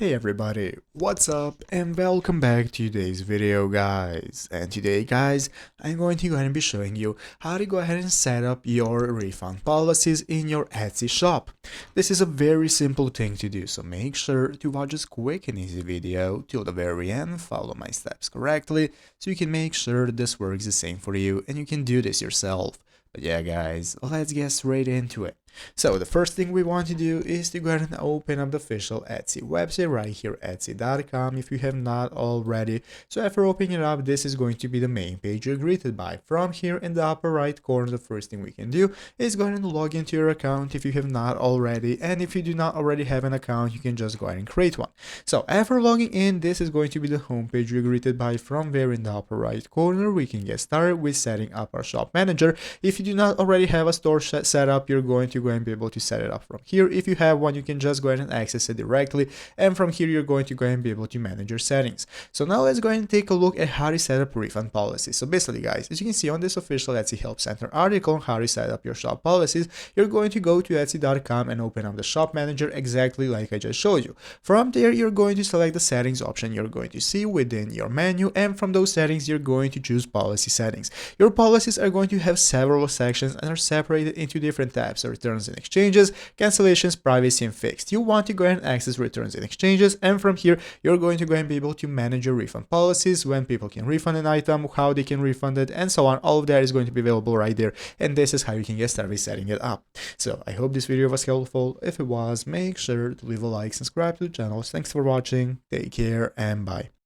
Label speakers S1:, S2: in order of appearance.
S1: Hey everybody, what's up and welcome back to today's video guys. And today guys, I'm going to go ahead and be showing you how to go ahead and set up your refund policies in your Etsy shop. This is a very simple thing to do, so make sure to watch this quick and easy video till the very end, follow my steps correctly, so you can make sure that this works the same for you and you can do this yourself. But yeah guys, let's get straight into it. So the first thing we want to do is to go ahead and open up the official Etsy website right here, etsy.com, if you have not already. So after opening it up, this is going to be the main page you're greeted by. From here in the upper right corner, the first thing we can do is go ahead and log into your account if you have not already. And if you do not already have an account, you can just go ahead and create one. So after logging in, this is going to be the home page you're greeted by. From there in the upper right corner, we can get started with setting up our shop manager. If you do not already have a store set up, you're going to go ahead and be able to set it up from here. If you have one, you can just go ahead and access it directly, and from here you're going to go ahead and be able to manage your settings. So now let's go ahead and take a look at how to set up refund policies. So basically guys, as you can see on this official Etsy Help Center article on how to set up your shop policies, you're going to go to etsy.com and open up the shop manager exactly like I just showed you. From there you're going to select the settings option you're going to see within your menu, and from those settings you're going to choose policy settings. Your policies are going to have several sections and are separated into different tabs: returns and exchanges, cancellations, privacy, and fixed. You want to go ahead and access returns and exchanges, and from here you're going to go ahead and be able to manage your refund policies, when people can refund an item, how they can refund it, and so on. All of that is going to be available right there, and this is how you can get started setting it up. So I hope this video was helpful. If it was, make sure to leave a like, subscribe to the channel. Thanks for watching, take care, and bye.